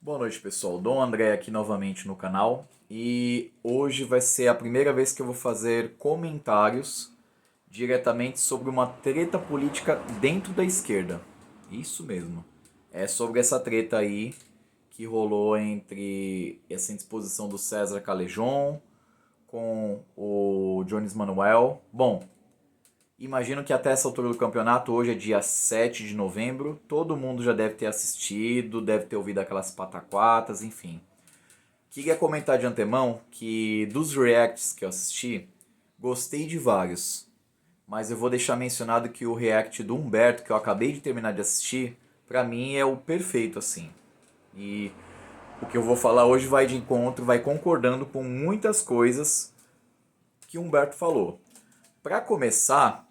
Boa noite, pessoal. Dom André aqui novamente no canal e hoje vai ser a primeira vez que eu vou fazer comentários diretamente sobre uma treta política dentro da esquerda. Isso mesmo. É sobre essa treta aí que rolou entre essa indisposição do César Callejon com o Jones Manuel. Bom, imagino que até essa altura do campeonato, hoje é dia 7 de novembro, todo mundo já deve ter assistido, deve ter ouvido aquelas pataquatas, enfim. Queria comentar de antemão que dos reacts que eu assisti, gostei de vários. Mas eu vou deixar mencionado que o react do Humberto, que eu acabei de terminar de assistir, pra mim é o perfeito assim. E o que eu vou falar hoje vai de encontro, vai concordando com muitas coisas que o Humberto falou. Pra começar,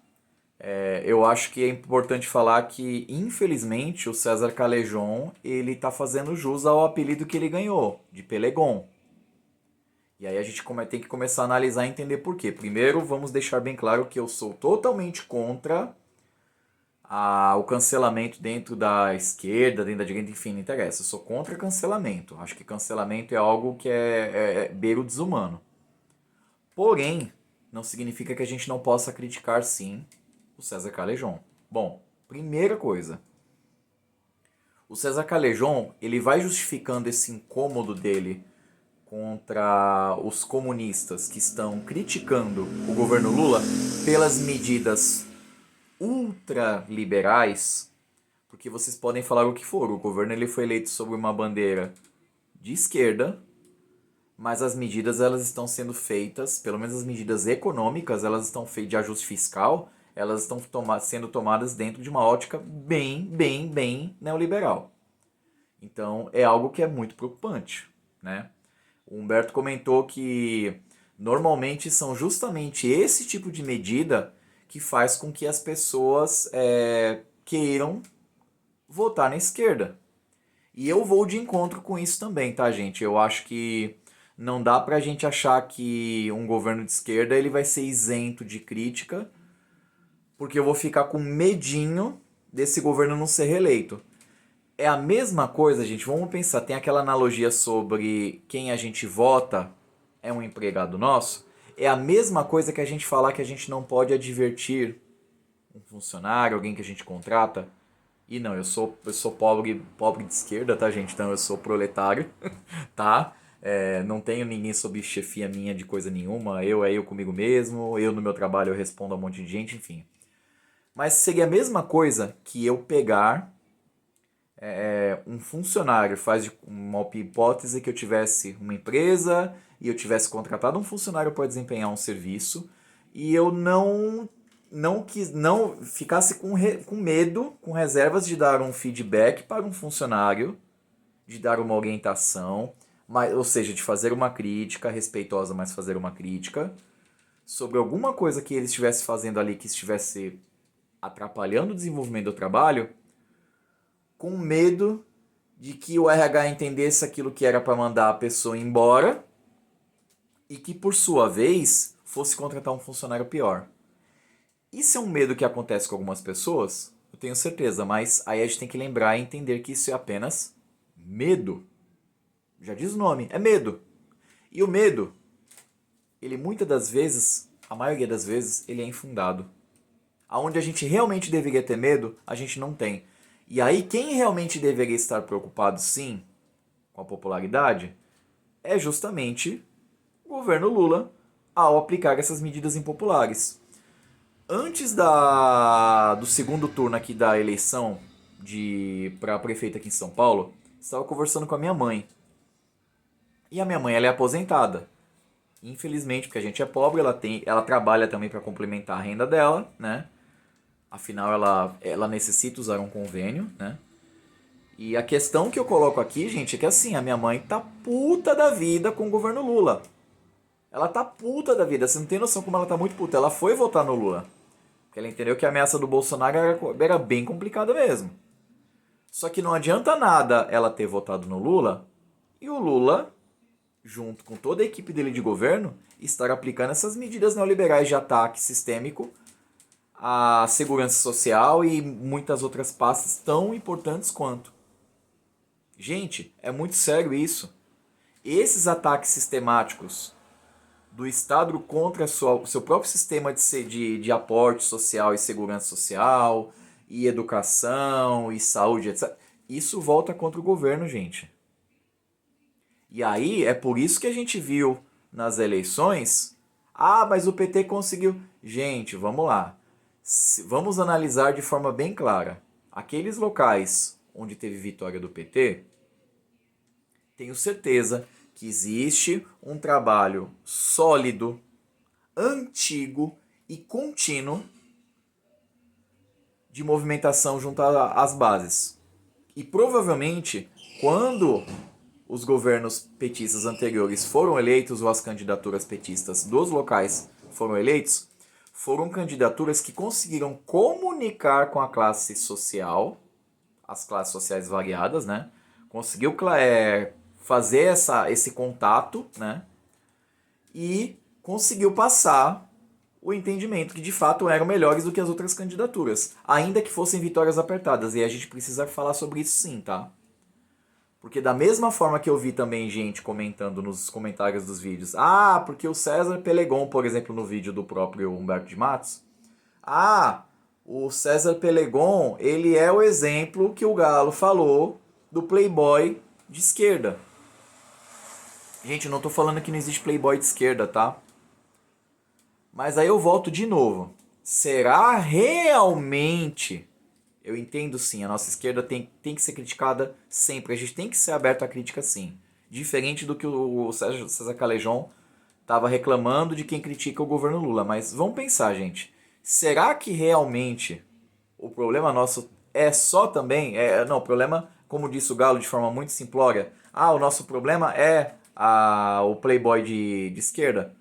eu acho que é importante falar que, infelizmente, o César Callejon, ele tá fazendo jus ao apelido que ele ganhou, de Pelegon. E aí a gente tem que começar a analisar e entender por quê. Primeiro, vamos deixar bem claro que eu sou totalmente contra o cancelamento dentro da esquerda, dentro da direita, enfim, não interessa. Eu sou contra cancelamento. Acho que cancelamento é algo que é beiro desumano. Porém, não significa que a gente não possa criticar, sim, o César Callejon. Bom, primeira coisa, o César Callejon, ele vai justificando esse incômodo dele contra os comunistas que estão criticando o governo Lula pelas medidas ultraliberais, porque vocês podem falar o que for, o governo ele foi eleito sob uma bandeira de esquerda, mas as medidas elas estão sendo feitas, pelo menos as medidas econômicas, elas estão feitas de ajuste fiscal, elas estão sendo tomadas dentro de uma ótica bem neoliberal. Então é algo que é muito preocupante, né? O Humberto comentou que normalmente são justamente esse tipo de medida que faz com que as pessoas queiram votar na esquerda. E eu vou de encontro com isso também, tá, gente? Eu acho que não dá pra gente achar que um governo de esquerda ele vai ser isento de crítica, porque eu vou ficar com medinho desse governo não ser reeleito. É a mesma coisa, gente. Vamos pensar, tem aquela analogia sobre quem a gente vota é um empregado nosso. É a mesma coisa que a gente falar que a gente não pode advertir um funcionário, alguém que a gente contrata. E não, eu sou pobre de esquerda, tá, gente? Então eu sou proletário, tá? Não tenho ninguém sob chefia minha de coisa nenhuma. Eu é eu comigo mesmo. Eu no meu trabalho eu respondo a um monte de gente, enfim. Mas seria a mesma coisa que eu pegar um funcionário, faz de uma hipótese que eu tivesse uma empresa e eu tivesse contratado um funcionário para desempenhar um serviço e eu não ficasse com medo, com reservas de dar um feedback para um funcionário, de dar uma orientação, ou seja, de fazer uma crítica respeitosa, mas fazer uma crítica sobre alguma coisa que ele estivesse fazendo ali que estivesse atrapalhando o desenvolvimento do trabalho, com medo de que o RH entendesse aquilo que era para mandar a pessoa embora e que, por sua vez, fosse contratar um funcionário pior. Isso é um medo que acontece com algumas pessoas, eu tenho certeza, mas aí a gente tem que lembrar e entender que isso é apenas medo. Já diz o nome, é medo. E o medo, ele muitas das vezes, a maioria das vezes, ele é infundado. Aonde a gente realmente deveria ter medo, a gente não tem. E aí quem realmente deveria estar preocupado, sim, com a popularidade, é justamente o governo Lula ao aplicar essas medidas impopulares. Antes do segundo turno aqui da eleição para prefeito aqui em São Paulo, estava conversando com a minha mãe. E a minha mãe ela é aposentada. Infelizmente, porque a gente é pobre, ela trabalha também para complementar a renda dela, né? Afinal, ela necessita usar um convênio, né? E a questão que eu coloco aqui, gente, é que assim, a minha mãe tá puta da vida com o governo Lula. Ela tá puta da vida, você não tem noção como ela tá muito puta. Ela foi votar no Lula. Porque ela entendeu que a ameaça do Bolsonaro era bem complicada mesmo. Só que não adianta nada ela ter votado no Lula e o Lula, junto com toda a equipe dele de governo, estar aplicando essas medidas neoliberais de ataque sistêmico à segurança social e muitas outras pastas tão importantes quanto. Gente, é muito sério isso. Esses ataques sistemáticos do Estado contra o seu próprio sistema de aporte social e segurança social, e educação, e saúde, etc. Isso volta contra o governo, gente. E aí é por isso que a gente viu nas eleições, ah, mas o PT conseguiu. Gente, vamos lá. Vamos analisar de forma bem clara. Aqueles locais onde teve vitória do PT, tenho certeza que existe um trabalho sólido, antigo e contínuo de movimentação junto às bases. E provavelmente, quando os governos petistas anteriores foram eleitos, ou as candidaturas petistas dos locais foram eleitos, foram candidaturas que conseguiram comunicar com a classe social, as classes sociais variadas, né? Conseguiu fazer esse contato, né? E conseguiu passar o entendimento que de fato eram melhores do que as outras candidaturas, ainda que fossem vitórias apertadas. E a gente precisa falar sobre isso sim, tá? Porque da mesma forma que eu vi também gente comentando nos comentários dos vídeos, ah, porque o César Pelegon, por exemplo, no vídeo do próprio Humberto de Matos, ah, o César Pelegon, ele é o exemplo que o Galo falou do playboy de esquerda. Gente, eu não tô falando que não existe playboy de esquerda, tá? Mas aí eu volto de novo. Será realmente... Eu entendo sim, a nossa esquerda tem que ser criticada sempre. A gente tem que ser aberto à crítica sim. Diferente do que o César Calejon estava reclamando de quem critica o governo Lula. Mas vamos pensar, gente. Será que realmente o problema nosso é só também... não, o problema, como disse o Galo de forma muito simplória, ah, o nosso problema é o playboy de esquerda?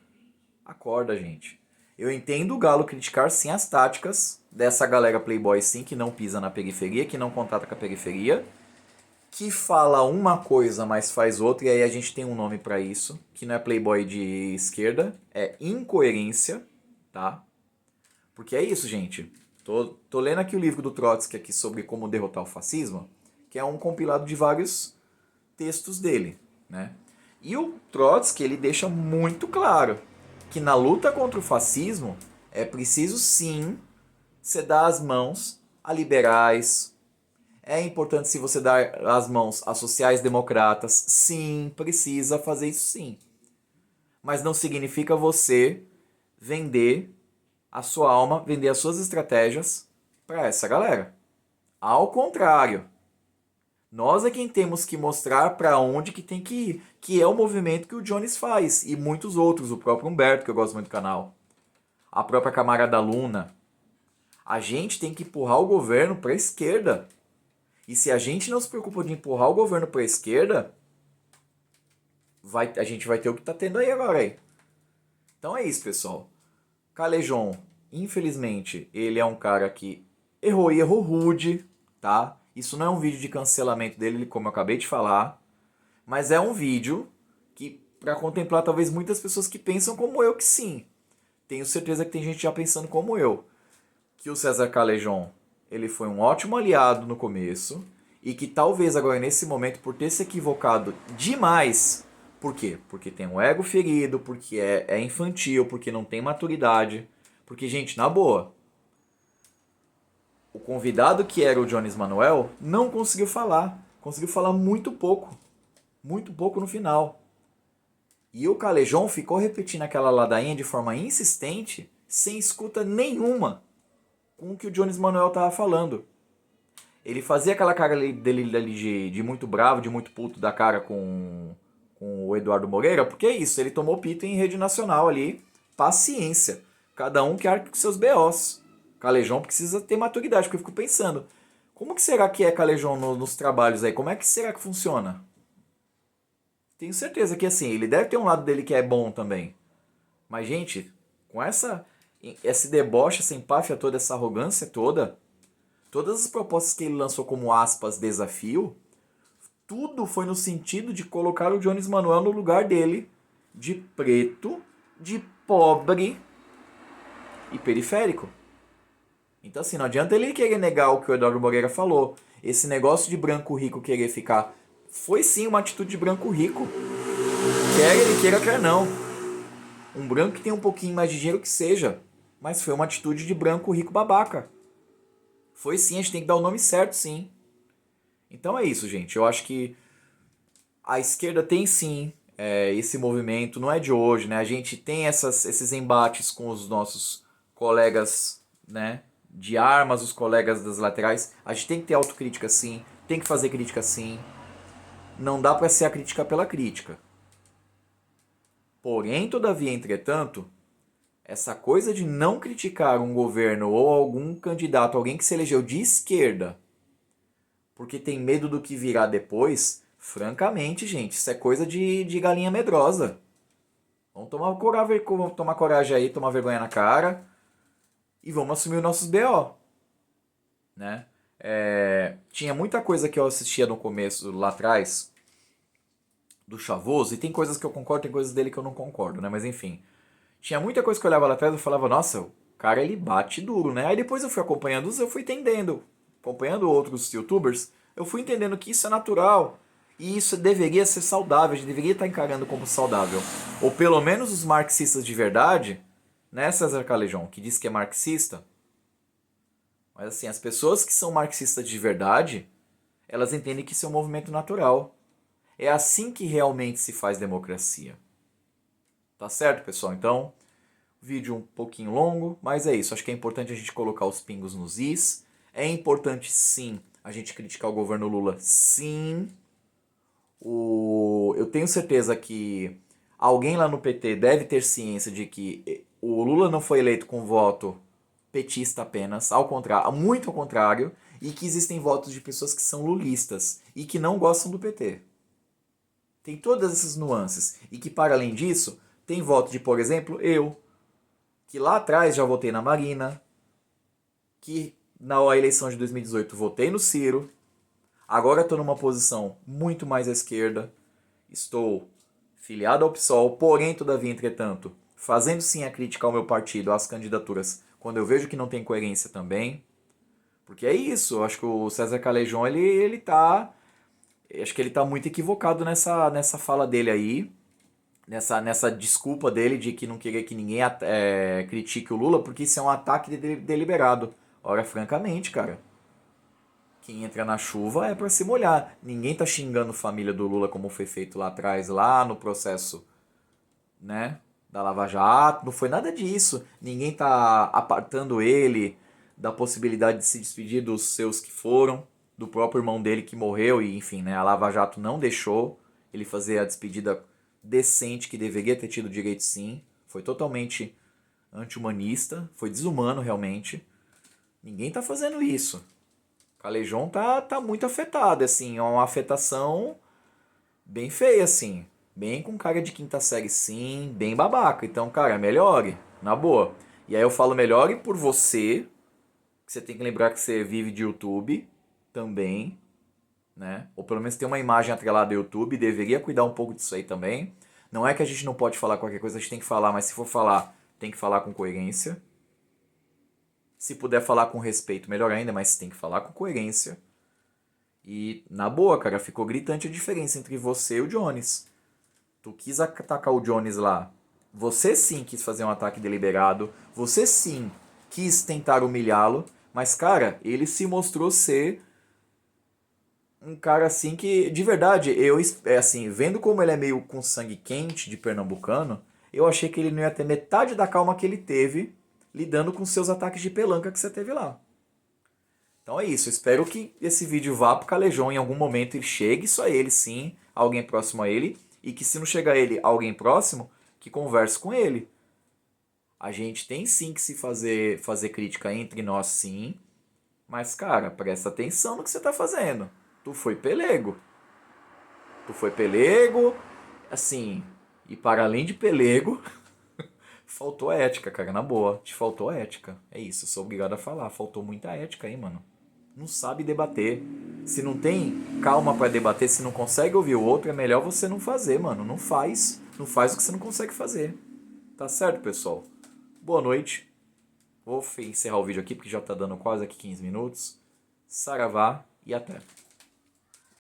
Acorda, gente. Eu entendo o Galo criticar sim as táticas dessa galera playboy sim, que não pisa na periferia, que não contata com a periferia, que fala uma coisa, mas faz outra, e aí a gente tem um nome pra isso, que não é playboy de esquerda, é incoerência, tá? Porque é isso, gente. Tô lendo aqui o livro do Trotsky aqui sobre como derrotar o fascismo, que é um compilado de vários textos dele, né? E o Trotsky, ele deixa muito claro que na luta contra o fascismo é preciso sim você dar as mãos a liberais. É importante se você dar as mãos a sociais-democratas. Sim, precisa fazer isso sim. Mas não significa você vender a sua alma, vender as suas estratégias para essa galera. Ao contrário, nós é quem temos que mostrar para onde que tem que ir, que é o movimento que o Jones faz e muitos outros, o próprio Humberto, que eu gosto muito do canal, a própria camarada Luna. A gente tem que empurrar o governo para a esquerda. E se a gente não se preocupa de empurrar o governo para a esquerda, a gente vai ter o que está tendo aí agora aí. Então é isso, pessoal. Calejon, infelizmente, ele é um cara que errou e errou rude, tá? Isso não é um vídeo de cancelamento dele, como eu acabei de falar, mas é um vídeo que para contemplar talvez muitas pessoas que pensam como eu que sim. Tenho certeza que tem gente já pensando como eu, que o César Calejon, ele foi um ótimo aliado no começo e que talvez agora nesse momento por ter se equivocado demais, por quê? Porque tem um ego ferido, porque é infantil, porque não tem maturidade, porque gente, na boa, o convidado que era o Jones Manuel não conseguiu falar muito pouco no final. E o Calejon ficou repetindo aquela ladainha de forma insistente, sem escuta nenhuma com o que o Jones Manuel estava falando. Ele fazia aquela cara dele ali de muito bravo, de muito puto da cara com o Eduardo Moreira, porque é isso, ele tomou pito em rede nacional ali, paciência. Cada um que arque com seus BOs. Calejão precisa ter maturidade, porque eu fico pensando, como que será que é Calejão nos trabalhos aí? Como é que será que funciona? Tenho certeza que assim, ele deve ter um lado dele que é bom também. Mas, gente, com esse deboche, essa empáfia toda, essa arrogância toda, todas as propostas que ele lançou como aspas desafio, tudo foi no sentido de colocar o Jones Manuel no lugar dele, de preto, de pobre e periférico. Então assim, não adianta ele querer negar o que o Eduardo Moreira falou. Esse negócio de branco rico querer ficar Foi sim uma atitude de branco rico. Quer ele queira, quer não. Um branco que tem um pouquinho mais de dinheiro que seja. Mas foi uma atitude de branco rico babaca. Foi sim, a gente tem que dar o nome certo, sim. Então é isso, gente. Eu acho que a esquerda tem sim esse movimento, não é de hoje, né? A gente tem esses embates com os nossos colegas, né? De armas, os colegas das laterais. A gente tem que ter autocrítica sim, tem que fazer crítica sim. Não dá para ser a crítica pela crítica. Porém, todavia, entretanto, essa coisa de não criticar um governo ou algum candidato, alguém que se elegeu de esquerda, porque tem medo do que virá depois, francamente, gente, isso é coisa de galinha medrosa. Vamos tomar coragem aí, tomar vergonha na cara e vamos assumir os nossos BO, né? Tinha muita coisa que eu assistia no começo, lá atrás, do Chavoso, e tem coisas que eu concordo, tem coisas dele que eu não concordo, né? Mas enfim, tinha muita coisa que eu olhava lá atrás e falava, nossa, o cara ele bate duro, né? Aí depois eu fui acompanhando eu fui entendendo, acompanhando outros youtubers, eu fui entendendo que isso é natural. E isso deveria ser saudável, a gente deveria estar encarando como saudável. Ou pelo menos os marxistas de verdade, né, César Calejão, que diz que é marxista. Mas assim, as pessoas que são marxistas de verdade, elas entendem que isso é um movimento natural. É assim que realmente se faz democracia. Tá certo, pessoal? Então, vídeo um pouquinho longo, mas é isso. Acho que é importante a gente colocar os pingos nos is. É importante, sim, a gente criticar o governo Lula, sim. Eu tenho certeza que alguém lá no PT deve ter ciência de que o Lula não foi eleito com voto petista apenas, ao contrário, muito ao contrário, e que existem votos de pessoas que são lulistas e que não gostam do PT. Tem todas essas nuances. E que, para além disso, tem voto de, por exemplo, eu, que lá atrás já votei na Marina, que na eleição de 2018 votei no Ciro, agora estou numa posição muito mais à esquerda, estou filiado ao PSOL, porém, todavia, entretanto, fazendo sim a crítica ao meu partido, às candidaturas, quando eu vejo que não tem coerência também, porque é isso, eu acho que o César Calejão, ele tá, acho que ele tá muito equivocado nessa fala dele aí, nessa desculpa dele de que não queria que ninguém critique o Lula, porque isso é um ataque deliberado. Ora, francamente, cara, quem entra na chuva é pra se molhar. Ninguém tá xingando a família do Lula como foi feito lá atrás, lá no processo, né, da Lava Jato. Não foi nada disso. Ninguém tá apartando ele da possibilidade de se despedir dos seus que foram, do próprio irmão dele que morreu e, enfim, né, a Lava Jato não deixou ele fazer a despedida decente que deveria ter tido direito sim. Foi totalmente anti-humanista, foi desumano realmente. Ninguém tá fazendo isso. Calejão tá muito afetado, assim, é uma afetação bem feia, assim. Bem com cara de quinta série, sim, bem babaca. Então, cara, melhore, na boa. E aí eu falo melhore por você, que você tem que lembrar que você vive de YouTube também, né? Ou pelo menos tem uma imagem atrelada ao YouTube, deveria cuidar um pouco disso aí também. Não é que a gente não pode falar qualquer coisa, a gente tem que falar, mas se for falar, tem que falar com coerência. Se puder falar com respeito, melhor ainda, mas tem que falar com coerência. E, na boa, cara, ficou gritante a diferença entre você e o Jones. Tu quis atacar o Jones lá. Você sim quis fazer um ataque deliberado. Você sim quis tentar humilhá-lo. Mas, cara, ele se mostrou ser um cara assim que, de verdade, assim, vendo como ele é meio com sangue quente de pernambucano, eu achei que ele não ia ter metade da calma que ele teve lidando com seus ataques de pelanca que você teve lá. Então é isso, espero que esse vídeo vá pro Calejão em algum momento, ele chegue só a ele sim, alguém próximo a ele, e que se não chegar a ele alguém próximo, que converse com ele. A gente tem sim que se fazer crítica entre nós sim, mas cara, presta atenção no que você tá fazendo. Tu foi pelego. Tu foi pelego, assim, e para além de pelego, faltou ética, cara, na boa. Te faltou ética. É isso, sou obrigado a falar. Faltou muita ética aí, mano. Não sabe debater. Se não tem calma pra debater, se não consegue ouvir o outro, é melhor você não fazer, mano. Não faz. Não faz o que você não consegue fazer. Tá certo, pessoal? Boa noite. Vou encerrar o vídeo aqui porque já tá dando quase aqui 15 minutos. Saravá e até.